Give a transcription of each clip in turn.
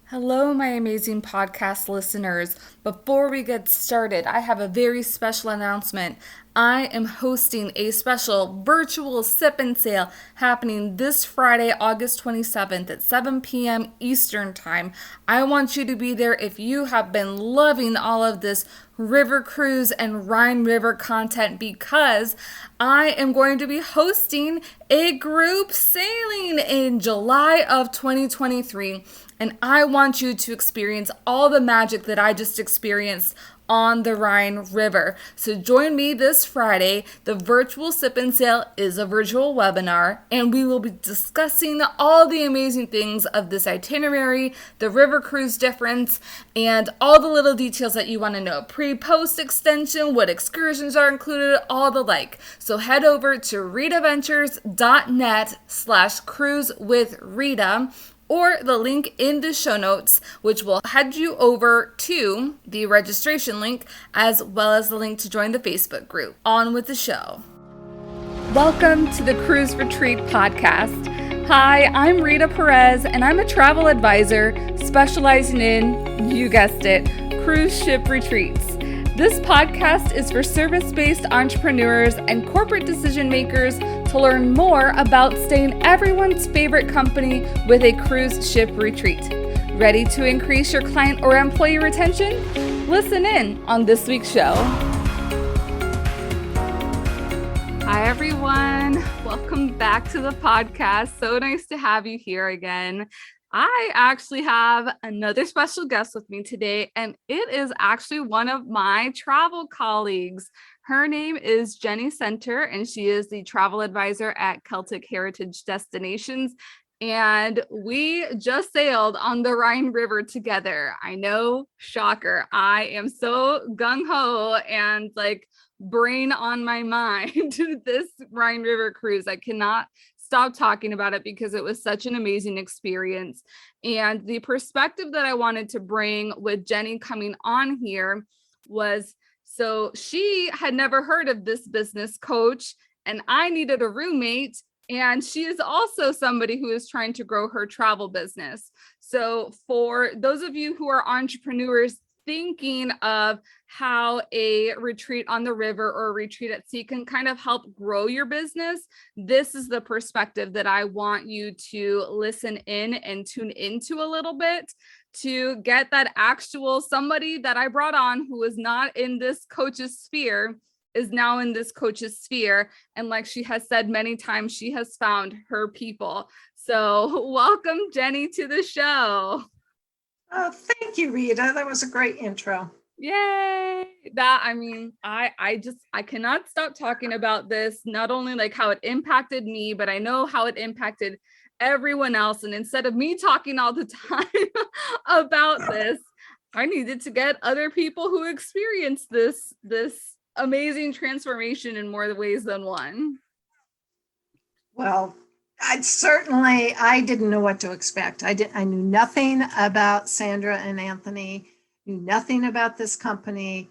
Hello, my amazing podcast listeners. Before we get started, I have a very special announcement. I am hosting a special virtual sip and sail happening this Friday, August 27th at 7 p.m. Eastern Time. I want you to be there if you have been loving all of this river cruise and Rhine River content because I am going to be hosting a group sailing in July of 2023. And I want you to experience all the magic that I just experienced on the Rhine River. So join me this Friday. The virtual sip and sail is a virtual webinar, and we will be discussing all the amazing things of this itinerary, the river cruise difference, and all the little details that you want to know. Pre-post extension, what excursions are included, all the like. So head over to ritaventures.net/cruise with Rita, or the link in the show notes, which will head you over to the registration link, as well as the link to join the Facebook group. On with the show. Welcome to the Cruise Retreat Podcast. Hi, I'm Rita Perez, and I'm a travel advisor specializing in, you guessed it, cruise ship retreats. This podcast is for service-based entrepreneurs and corporate decision makers to learn more about staying everyone's favorite company with a cruise ship retreat. Ready to increase your client or employee retention? Listen in on this week's show. Hi, everyone. Welcome back to the podcast. So nice to have you here again. I actually have another special guest with me today, and it is actually one of my travel colleagues. Her name is Jenny Center, and she is the travel advisor at Celtic Heritage Destinations. And we just sailed on the Rhine River together. I know, shocker. I am so gung-ho and brain on my mind this Rhine River cruise. I cannot stop talking about it because it was such an amazing experience. And the perspective that I wanted to bring with Jenny coming on here was, so she had never heard of this business coach, and I needed a roommate. And she is also somebody who is trying to grow her travel business. So for those of you who are entrepreneurs thinking of how a retreat on the river or a retreat at sea can kind of help grow your business, this is the perspective that I want you to listen in and tune into a little bit to get that actual somebody that I brought on who was not in this coach's sphere is now in this coach's sphere. And like she has said many times, she has found her people. So welcome, Jenny, to the show. Oh, thank you, Rita. That was a great intro. Yay. I cannot stop talking about this, not only like how it impacted me, but I know how it impacted everyone else. And instead of me talking all the time about this, I needed to get other people who experience this amazing transformation in more ways than one. Well, I didn't know what to expect. I knew nothing about Sandra and Anthony, knew nothing about this company.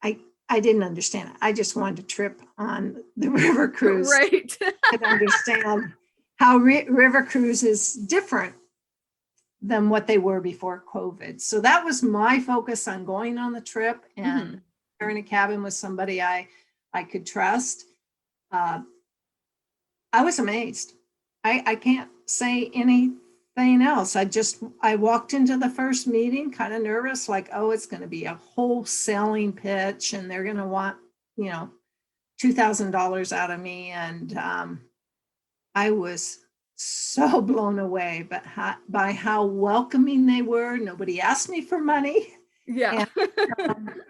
I didn't understand it. I just wanted to trip on the river cruise. Right. And understand how river cruise is different than what they were before COVID. So that was my focus on going on the trip and sharing a cabin with somebody I could trust. I was amazed. I can't say anything else. I walked into the first meeting kind of nervous, like, oh, it's going to be a whole selling pitch and they're going to want, $2,000 out of me. And I was so blown away by how welcoming they were. Nobody asked me for money. Yeah. And,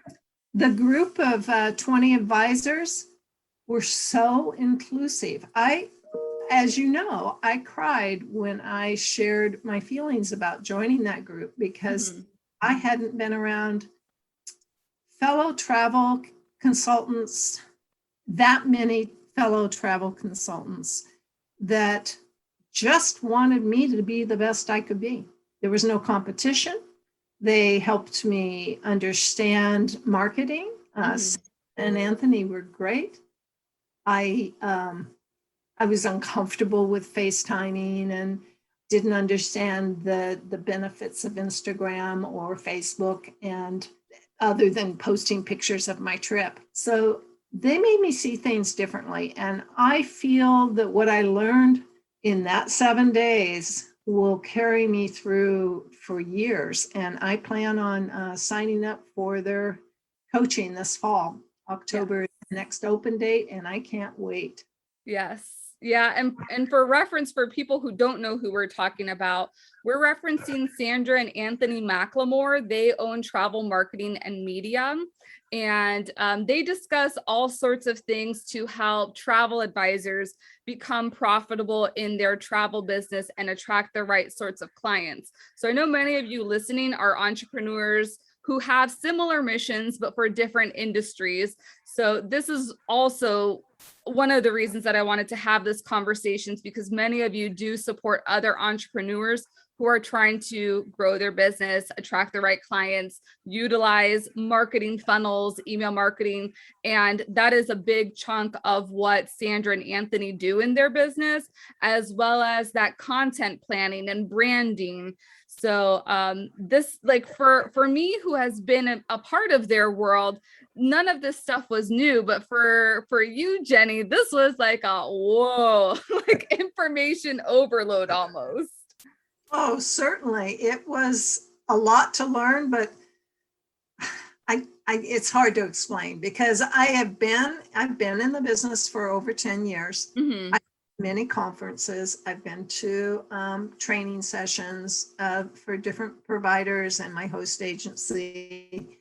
the group of 20 advisors were so inclusive. As you know, I cried when I shared my feelings about joining that group because I hadn't been around fellow travel consultants, that many fellow travel consultants that just wanted me to be the best I could be. There was no competition. They helped me understand marketing. And Anthony were great. I was uncomfortable with FaceTiming and didn't understand the benefits of Instagram or Facebook, and other than posting pictures of my trip. So they made me see things differently. And I feel that what I learned in that 7 days will carry me through for years. And I plan on signing up for their coaching this fall. October is the next open date, and I can't wait. Yes. Yeah. And for reference, for people who don't know who we're talking about, we're referencing Sandra and Anthony McLemore. They own Travel Marketing and Media. And they discuss all sorts of things to help travel advisors become profitable in their travel business and attract the right sorts of clients. So I know many of you listening are entrepreneurs who have similar missions, but for different industries. So this is also one of the reasons that I wanted to have this conversation, because many of you do support other entrepreneurs who are trying to grow their business, attract the right clients, utilize marketing funnels, email marketing. And that is a big chunk of what Sandra and Anthony do in their business, as well as that content planning and branding. So this, like for me, who has been a part of their world, none of this stuff was new, but for you, Jenny, this was like a whoa, like information overload almost. Oh, certainly. It was a lot to learn, but it's hard to explain because I've been in the business for over 10 years. Mm-hmm. I've been to many conferences. I've been to training sessions for different providers and my host agency.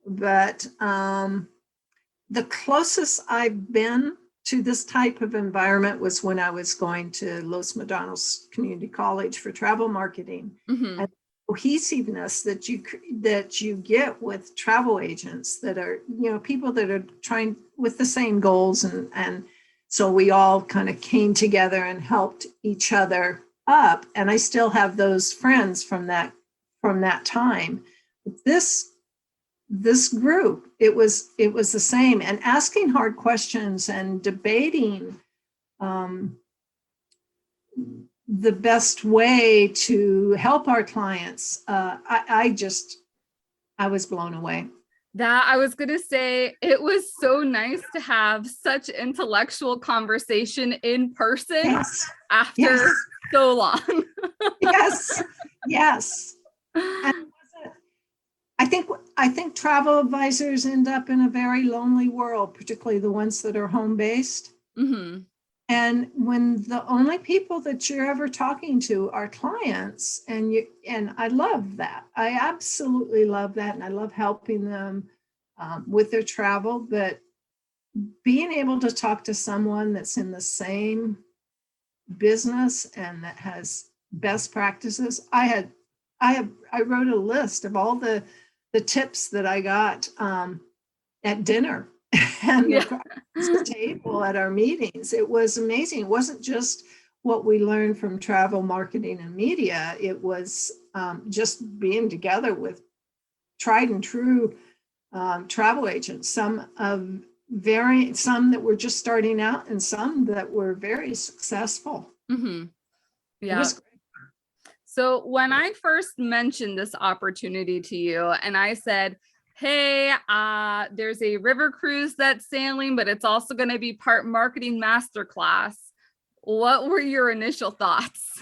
But the closest I've been to this type of environment was when I was going to Los Medanos Community College for travel marketing. Mm-hmm. And cohesiveness that you get with travel agents that are, people that are trying with the same goals, and so we all kind of came together and helped each other up. And I still have those friends from that time. But this group, it was the same, and asking hard questions and debating the best way to help our clients. I was blown away. That I was going to say, it was so nice to have such intellectual conversation in person after so long. Yes. And I think travel advisors end up in a very lonely world, particularly the ones that are home-based. Mm-hmm. And when the only people that you're ever talking to are clients, and I love that. I absolutely love that. And I love helping them with their travel, but being able to talk to someone that's in the same business and that has best practices. I wrote a list of all the tips that I got at dinner and across the table at our meetings. It was amazing. It wasn't just what we learned from travel marketing and media. It was just being together with tried and true travel agents, some that were just starting out and some that were very successful. Mm-hmm. Yeah. So when I first mentioned this opportunity to you and I said, hey, there's a river cruise that's sailing, but it's also going to be part marketing masterclass, what were your initial thoughts?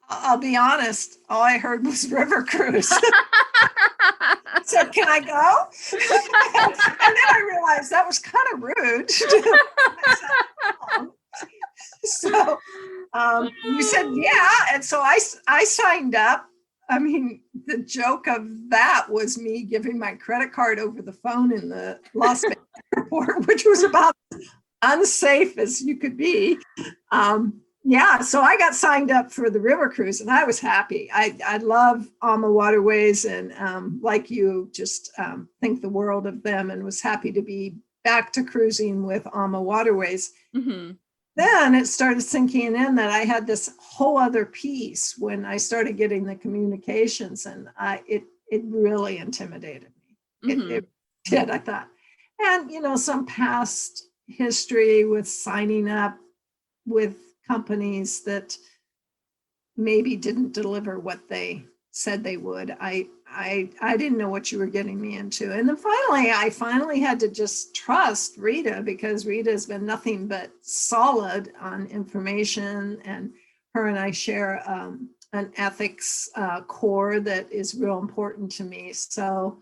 I'll be honest, all I heard was river cruise. I said, can I go? And then I realized that was kind of rude. So you said, yeah. And so I signed up. I mean, the joke of that was me giving my credit card over the phone in the Las Vegas airport, which was about as unsafe as you could be. So I got signed up for the river cruise and I was happy. I love AMA Waterways and like you, just think the world of them, and was happy to be back to cruising with AMA Waterways. Mm-hmm. Then it started sinking in that I had this whole other piece when I started getting the communications, and it really intimidated me. Mm-hmm. It did, I thought. And, some past history with signing up with companies that maybe didn't deliver what they said they would. I didn't know what you were getting me into. And then I finally had to just trust Rita, because Rita has been nothing but solid on information, and her and I share an ethics core that is real important to me. So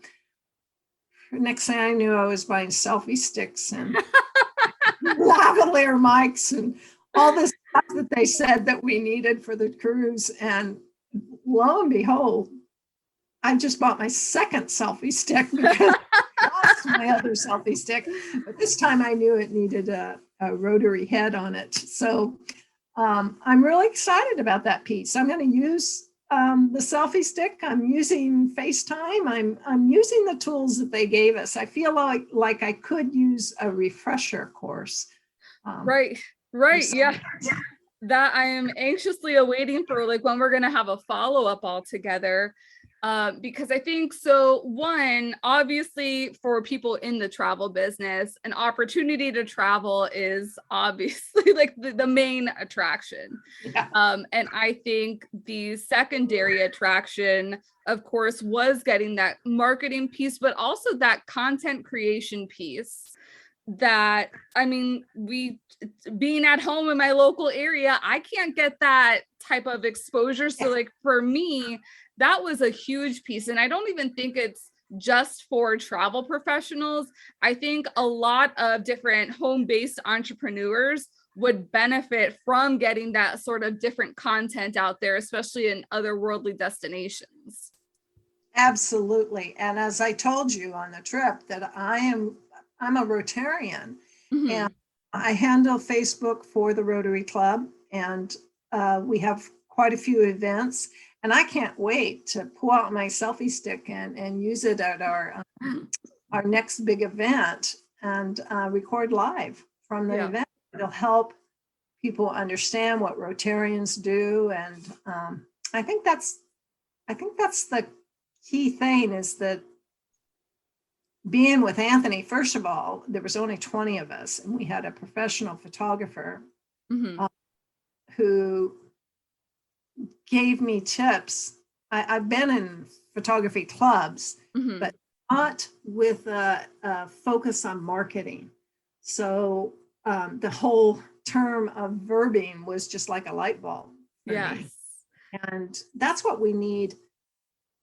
next thing I knew, I was buying selfie sticks and lavalier mics and all this stuff that they said that we needed for the cruise. And lo and behold, I just bought my second selfie stick because I lost my other selfie stick. But this time I knew it needed a rotary head on it. So I'm really excited about that piece. I'm going to use the selfie stick. I'm using FaceTime. I'm using the tools that they gave us. I feel like I could use a refresher course. Right. Yeah. That I am anxiously awaiting for, like, when we're going to have a follow-up all together. Because I think so, one, obviously for people in the travel business, an opportunity to travel is obviously like the main attraction. Yeah. And I think the secondary attraction, of course, was getting that marketing piece, but also that content creation piece. That, I mean, being at home in my local area, I can't get that type of exposure. So like for me, that was a huge piece. And I don't even think it's just for travel professionals. I think a lot of different home-based entrepreneurs would benefit from getting that sort of different content out there, especially in otherworldly destinations. Absolutely. And as I told you on the trip, that I'm a Rotarian, and I handle Facebook for the Rotary Club, and we have quite a few events, and I can't wait to pull out my selfie stick and use it at our next big event and record live from the event. It'll help people understand what Rotarians do, and I think that's the key thing, is that being with Anthony, first of all, there was only 20 of us, and we had a professional photographer who gave me tips. I've been in photography clubs, but not with a focus on marketing. So the whole term of verbing was just like a light bulb for me. And that's what we need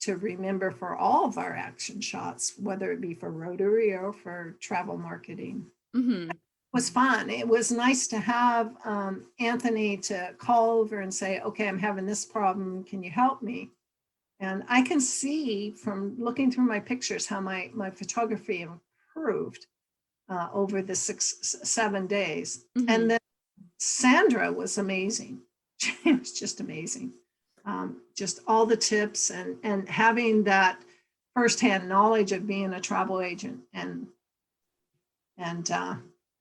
to remember for all of our action shots, whether it be for Rotary or for travel marketing. It was fun. It was nice to have Anthony to call over and say, okay, I'm having this problem. Can you help me? And I can see from looking through my pictures how my photography improved over the 7 days. And then Sandra was amazing. She was just amazing. Just all the tips and having that firsthand knowledge of being a travel agent and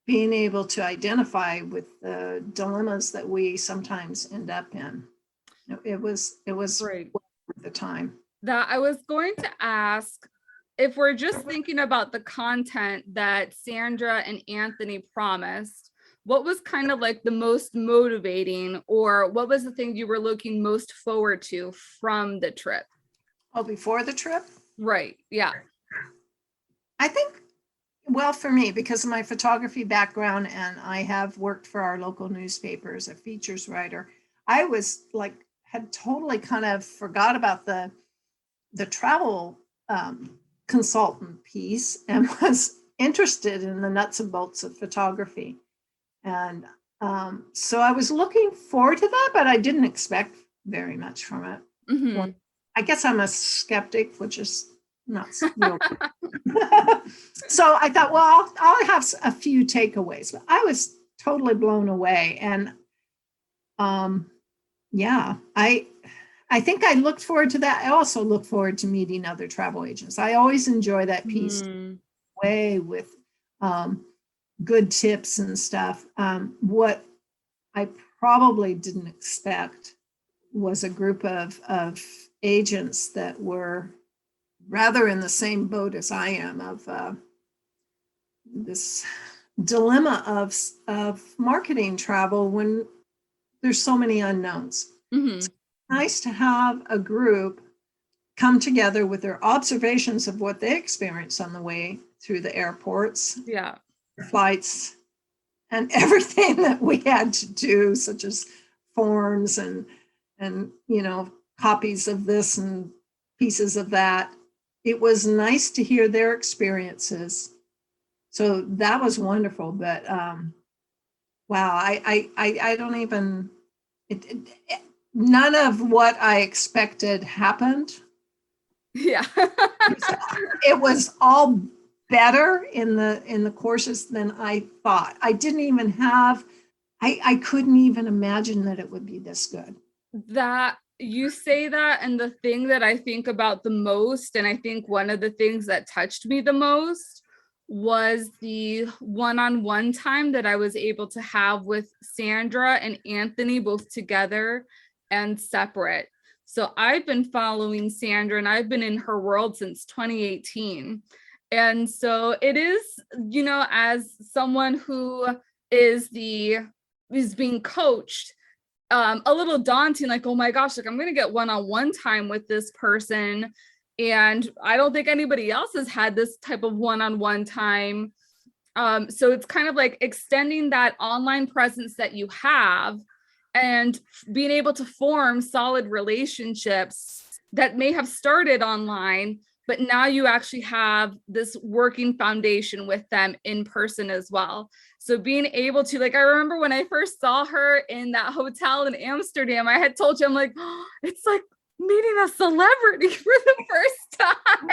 being able to identify with the dilemmas that we sometimes end up in. It was Great. worth the time. That I was going to ask, if we're just thinking about the content that Sandra and Anthony promised, what was kind of like the most motivating, or what was the thing you were looking most forward to from the trip? Oh, before the trip? Right. Yeah. I think, well, for me, because of my photography background, and I have worked for our local newspaper as a features writer, I was like, had totally kind of forgot about the travel consultant piece and was interested in the nuts and bolts of photography. And so I was looking forward to that, but I didn't expect very much from it. Well, I guess I'm a skeptic, which is not real. So I thought, well, I'll have a few takeaways. But I was totally blown away. And yeah, I think I looked forward to that. I also look forward to meeting other travel agents. I always enjoy that piece way with good tips and stuff. What I probably didn't expect was a group of agents that were rather in the same boat as I am, of this dilemma of marketing travel when there's so many unknowns. nice to have a group come together with their observations of what they experienced on the way through the airports, Yeah. flights, and everything that we had to do, such as forms and copies of this and pieces of that. It was nice to hear their experiences. So that was wonderful. But wow, I don't even, none of what I expected happened. Yeah. It was all better in the courses than I thought. I didn't even have, I couldn't even imagine that it would be this good. That you say that, and the thing that I think about the most, and I think one of the things that touched me the most was the one-on-one time that I was able to have with Sandra and Anthony, both together and separate. So I've been following Sandra and I've been in her world since 2018. And so it is, as someone who is being coached, a little daunting, like, oh my gosh, like I'm going to get one-on-one time with this person. And I don't think anybody else has had this type of one-on-one time. So it's kind of like extending that online presence that you have and being able to form solid relationships that may have started online, but now you actually have this working foundation with them in person as well. So being able to, like, I remember when I first saw her in that hotel in Amsterdam, I had told you, I'm like, oh, it's like meeting a celebrity for the first time.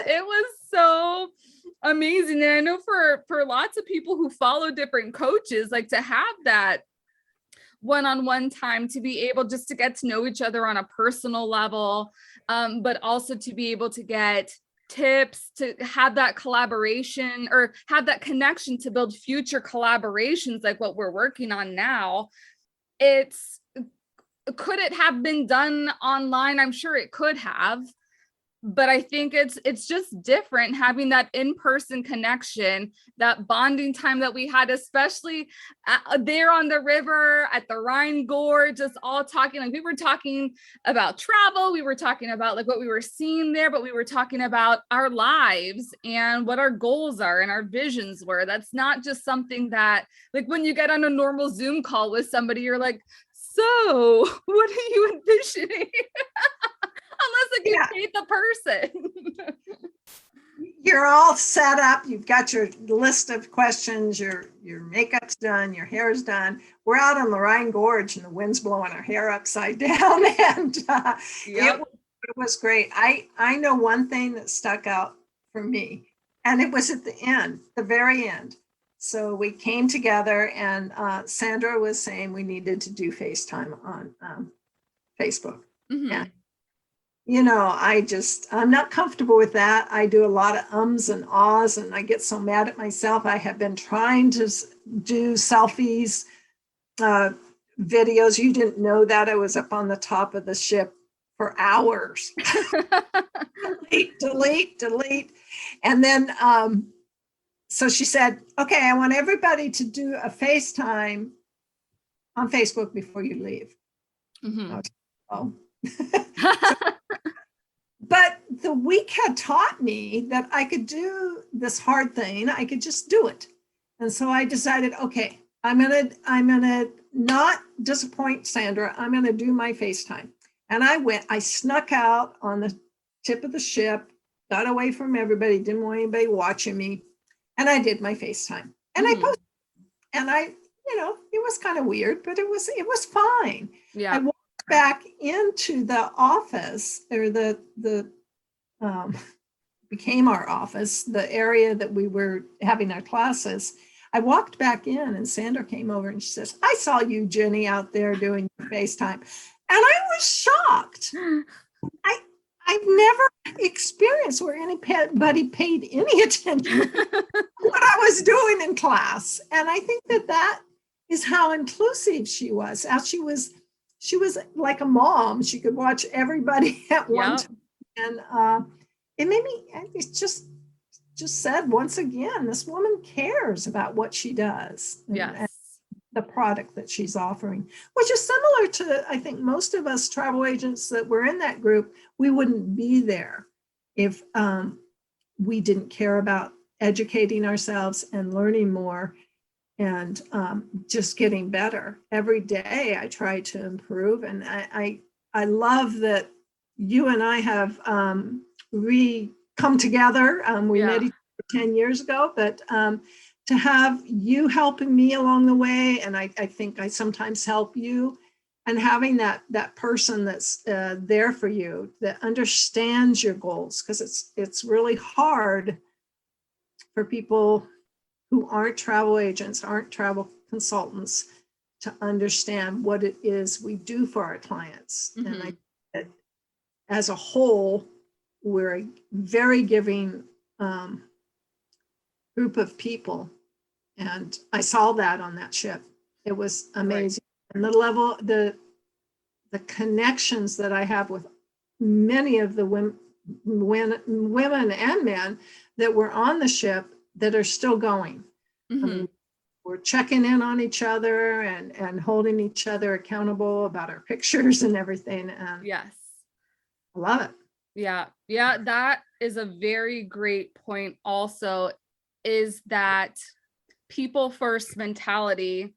It was so amazing. And I know for lots of people who follow different coaches, like to have that one-on-one time to be able just to get to know each other on a personal level, but also to be able to get tips, to have that collaboration or have that connection to build future collaborations like what we're working on now. Could it have been done online? I'm sure it could have. But I think it's just different having that in-person connection, that bonding time that we had, especially there on the river at the Rhine Gorge, just all talking. Like we were talking about travel, we were talking about like what we were seeing there, but we were talking about our lives and what our goals are and our visions were. That's not just something that, like when you get on a normal Zoom call with somebody, you're like, so what are you envisioning? Unless like you hate the person. You're all set up. You've got your list of questions. Your makeup's done. Your hair's done. We're out on the Rhine Gorge and the wind's blowing our hair upside down. And it was great. I know one thing that stuck out for me, and it was at the end, the very end. So we came together, and Sandra was saying we needed to do FaceTime on Facebook. Mm-hmm. Yeah. I'm not comfortable with that. I do a lot of ums and ahs, and I get so mad at myself. I have been trying to do selfies, videos. You didn't know that. I was up on the top of the ship for hours. delete. And then, so she said, okay, I want everybody to do a FaceTime on Facebook before you leave. Mm-hmm. Oh. But the week had taught me that I could do this hard thing. I could just do it. And so I decided, okay, I'm gonna not disappoint Sandra. I'm gonna do my FaceTime. And I snuck out on the tip of the ship, got away from everybody, didn't want anybody watching me. And I did my FaceTime. And I posted. And it was kind of weird, but it was fine. Yeah. I walked back into the office, or the became our office, the area that we were having our classes. I walked back in, and Sandra came over and she says, I saw you, Jenny, out there doing your FaceTime. And I was shocked. I've never experienced where anybody paid any attention to what I was doing in class. And I think that is how inclusive she was. As she was like a mom. She could watch everybody at one time. And it made me, it just said, once again, this woman cares about what she does. Yes. the product that she's offering, which is similar to, I think, most of us travel agents that were in that group. We wouldn't be there if we didn't care about educating ourselves and learning more and just getting better. Every day I try to improve. And I love that you and I have come together. We met each other 10 years ago, but to have you helping me along the way, and I think I sometimes help you, and having that person that's there for you, that understands your goals, because it's really hard for people who aren't travel agents, aren't travel consultants, to understand what it is we do for our clients. Mm-hmm. And I think that as a whole, we're a very giving group of people. And I saw that on that ship. It was amazing. Right. And the level, the connections that I have with many of the women and men that were on the ship that are still going. Mm-hmm. I mean, we're checking in on each other and holding each other accountable about our pictures and everything. And yes, I love it. Yeah. That is a very great point. Also, is that people first mentality,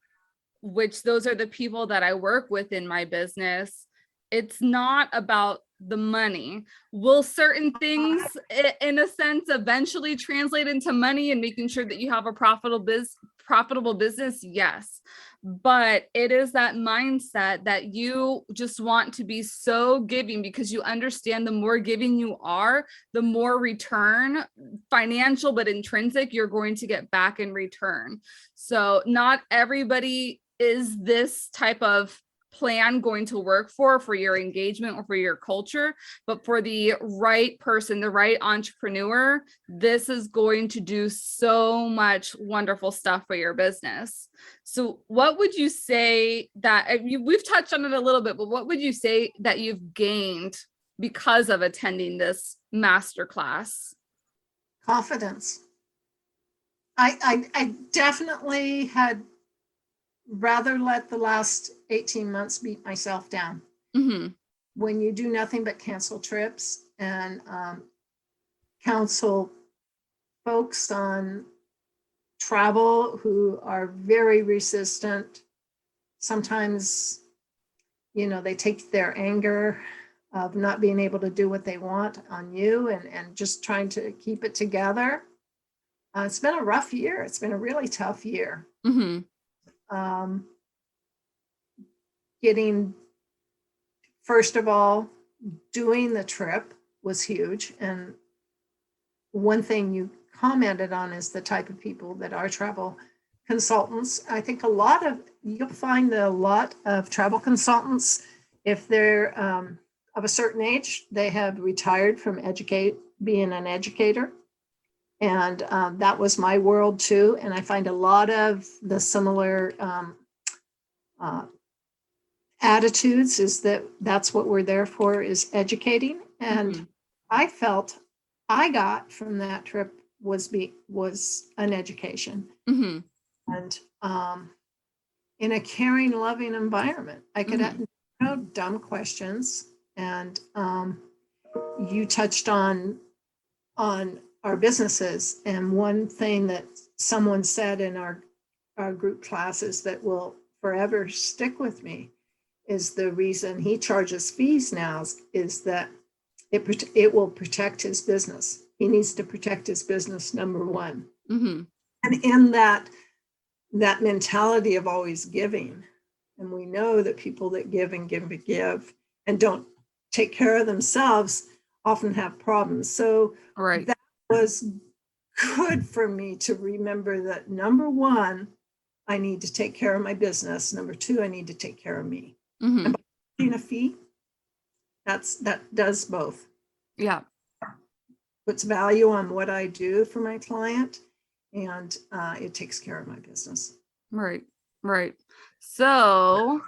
which those are the people that I work with in my business. It's not about the money. Will certain things in a sense eventually translate into money and making sure that you have a profitable business? Yes. But it is that mindset that you just want to be so giving, because you understand the more giving you are, the more return, financial but intrinsic, you're going to get back in return. So not everybody is this type of plan going to work for your engagement or for your culture, but for the right person, the right entrepreneur, this is going to do so much wonderful stuff for your business. So what would you say that we've touched on it a little bit, but what would you say that you've gained because of attending this masterclass? Confidence. I definitely had rather let the last 18 months beat myself down. Mm-hmm. When you do nothing but cancel trips and counsel folks on travel who are very resistant, sometimes, they take their anger of not being able to do what they want on you and just trying to keep it together. It's been a rough year. It's been a really tough year. Mm-hmm. Getting, first of all, doing the trip was huge. And one thing you commented on is the type of people that are travel consultants. I think you'll find that a lot of travel consultants, if they're of a certain age, they have retired from being an educator. And that was my world too. And I find a lot of the similar attitudes is that's what we're there for, is educating. And mm-hmm. I felt I got from that trip was an education. Mm-hmm. And in a caring, loving environment, I could mm-hmm. ask no dumb questions. And you touched on our businesses. And one thing that someone said in our group classes that will forever stick with me is the reason he charges fees now is that it will protect his business. He needs to protect his business, number one. Mm-hmm. And in that mentality of always giving, and we know that people that give and don't take care of themselves often have problems. So right. That was good for me to remember that, number one, I need to take care of my business. Number two, I need to take care of me. Mm-hmm. And by paying a fee, that does both. Yeah. Puts value on what I do for my client, and it takes care of my business. Right. So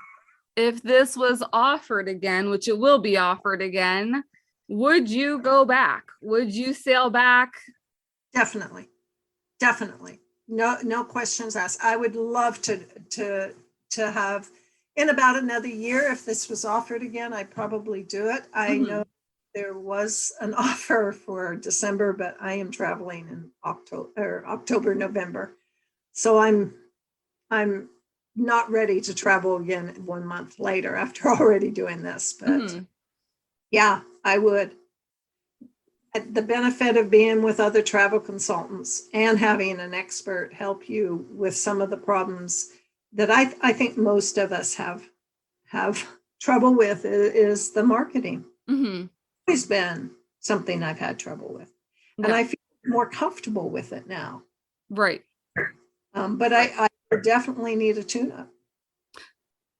if this was offered again, which it will be offered again, would you go back? Would you sail back? Definitely. no questions asked. I would love to have, in about another year, if this was offered again, I'd probably do it. I know there was an offer for December, but I am traveling in October, November. So I'm not ready to travel again 1 month later after already doing this. But yeah, I would. The benefit of being with other travel consultants and having an expert help you with some of the problems that I think most of us have trouble with is the marketing. It's been something I've had trouble with, and I feel more comfortable with it now. Right. But I definitely need a tune-up.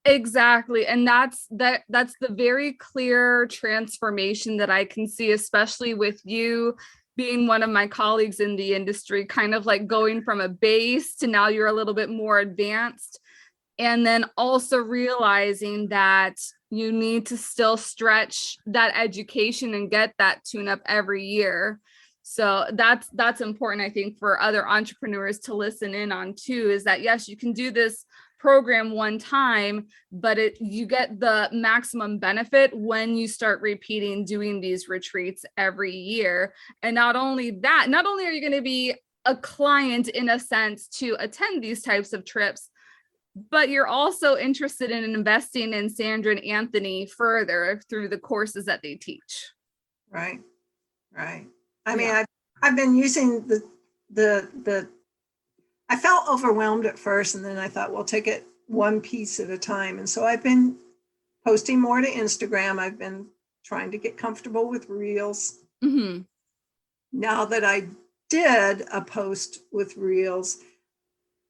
Exactly. And that's the very clear transformation that I can see, especially with you being one of my colleagues in the industry, kind of like going from a base to now you're a little bit more advanced. And then also realizing that you need to still stretch that education and get that tune-up every year. So that's important, I think, for other entrepreneurs to listen in on too, is that yes, you can do this program one time, but you get the maximum benefit when you start repeating doing these retreats every year. And not only are you going to be a client in a sense to attend these types of trips, but you're also interested in investing in Sandra and Anthony further through the courses that they teach. Right. I mean, I've been using the I felt overwhelmed at first, and then I thought, well, take it one piece at a time. And so I've been posting more to Instagram. I've been trying to get comfortable with Reels. Now that I did a post with Reels,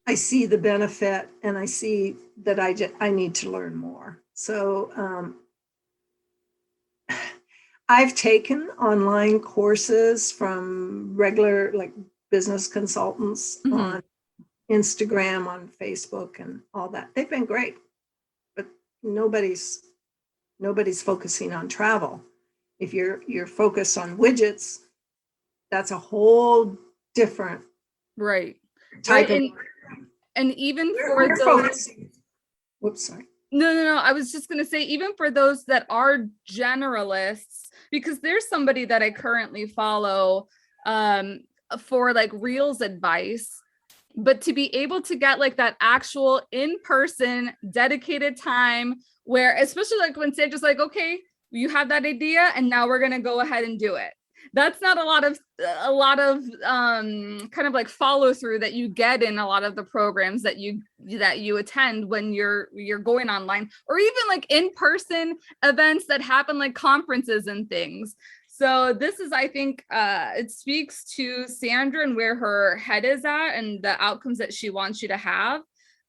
I see the benefit, and I see that I need to learn more. So I've taken online courses from regular like business consultants on Instagram, on Facebook, and all that. They've been great, but nobody's focusing on travel. If you're focused on widgets, that's a whole different type of. And even for those, whoops, sorry. No. I was just going to say, even for those that are generalists, because there's somebody that I currently follow for like Reels advice, but to be able to get like that actual in-person dedicated time where, especially like when Sandra's like, okay, you have that idea and now we're going to go ahead and do it. That's not a lot of kind of like follow through that you get in a lot of the programs that you attend when you're going online, or even like in-person events that happen like conferences and things. So this is, I think, it speaks to Sandra and where her head is at and the outcomes that she wants you to have.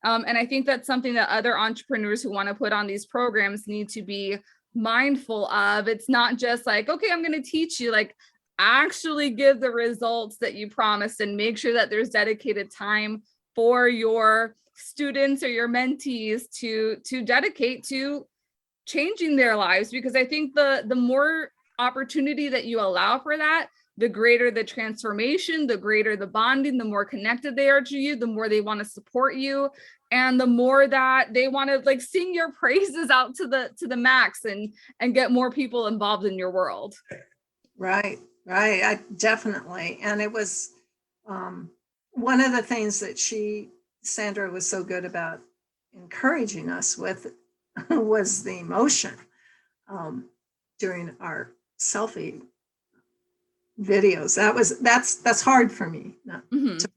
And I think that's something that other entrepreneurs who want to put on these programs need to be mindful of. It's not just like, okay, I'm going to teach you, like actually give the results that you promised and make sure that there's dedicated time for your students or your mentees to dedicate to changing their lives. Because I think the more opportunity that you allow for that, the greater the transformation, the greater the bonding, the more connected they are to you, the more they want to support you, and the more that they want to like sing your praises out to the max and get more people involved in your world. Right. I definitely. And it was one of the things that Sandra was so good about encouraging us with was the emotion during our selfie videos. That's hard for me, not to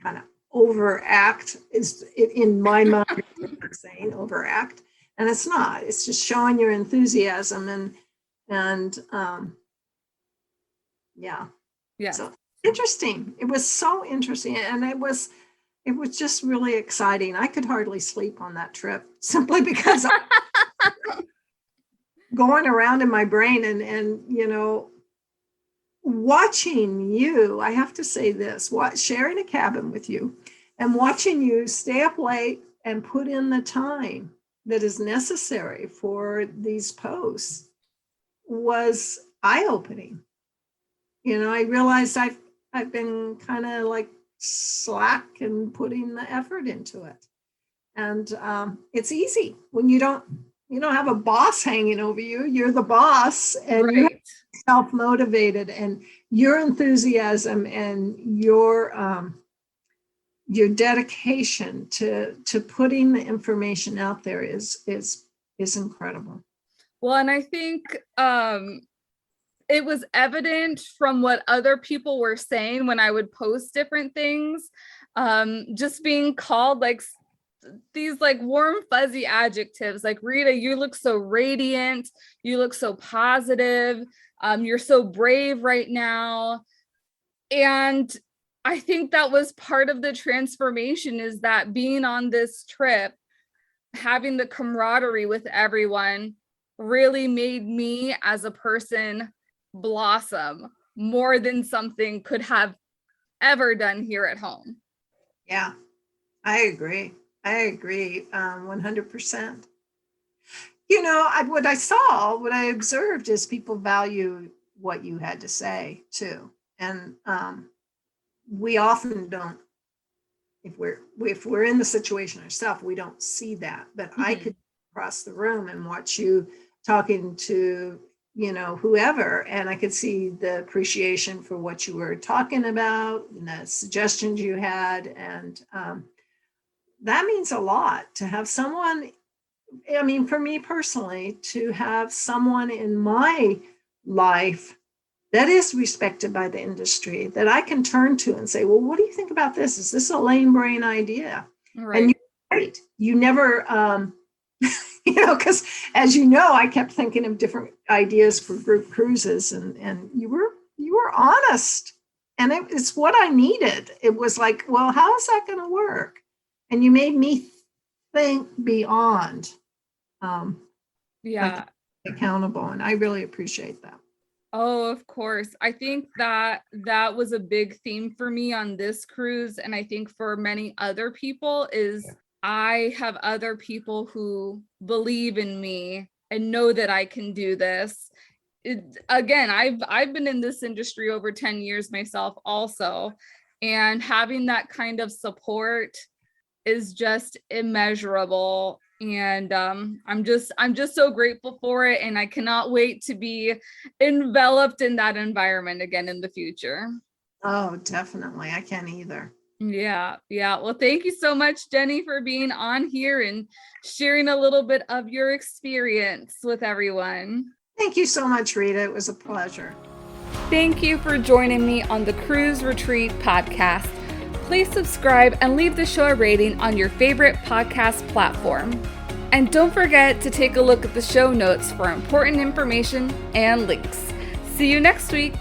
kind of overact. Is it in my mind saying overact, and it's not. It's just showing your enthusiasm and yeah. So interesting. It was so interesting, and it was just really exciting. I could hardly sleep on that trip simply because going around in my brain and watching you, I have to say this, sharing a cabin with you and watching you stay up late and put in the time that is necessary for these posts was eye-opening. I realized I've been kind of like slack in putting the effort into it. And it's easy when you don't have a boss hanging over you. You're the boss, and Right. you're self-motivated, and your enthusiasm and your dedication to putting the information out there is incredible. Well, and I think it was evident from what other people were saying when I would post different things, just being called like these like warm, fuzzy adjectives, like, Rita, you look so radiant, you look so positive, you're so brave right now. And I think that was part of the transformation, is that being on this trip, having the camaraderie with everyone really made me as a person blossom more than something could have ever done here at home. Yeah, I agree. 100%. What I observed is people value what you had to say too. And we often don't, if we're in the situation ourselves, we don't see that. But I could cross the room and watch you talking to, whoever, and I could see the appreciation for what you were talking about and the suggestions you had. And that means a lot to have someone, for me personally, to have someone in my life that is respected by the industry that I can turn to and say, well, what do you think about this? Is this a lame brain idea? Right. And you're right. You never, because as you know, I kept thinking of different ideas for group cruises, and you were honest, and it's what I needed. It was like, well, how is that going to work? And you made me think beyond, accountable, and I really appreciate that. Oh, of course. I think that was a big theme for me on this cruise, and I think for many other people, is I have other people who believe in me and know that I can do this. Again, I've been in this industry over 10 years myself also, and having that kind of support is just immeasurable. And I'm just so grateful for it, and I cannot wait to be enveloped in that environment again in the future. Oh, definitely. I can't either. Yeah. Well, thank you so much, Jenny, for being on here and sharing a little bit of your experience with everyone. Thank you so much, Rita. It was a pleasure. Thank you for joining me on the Cruise Retreat podcast. Please subscribe and leave the show a rating on your favorite podcast platform. And don't forget to take a look at the show notes for important information and links. See you next week.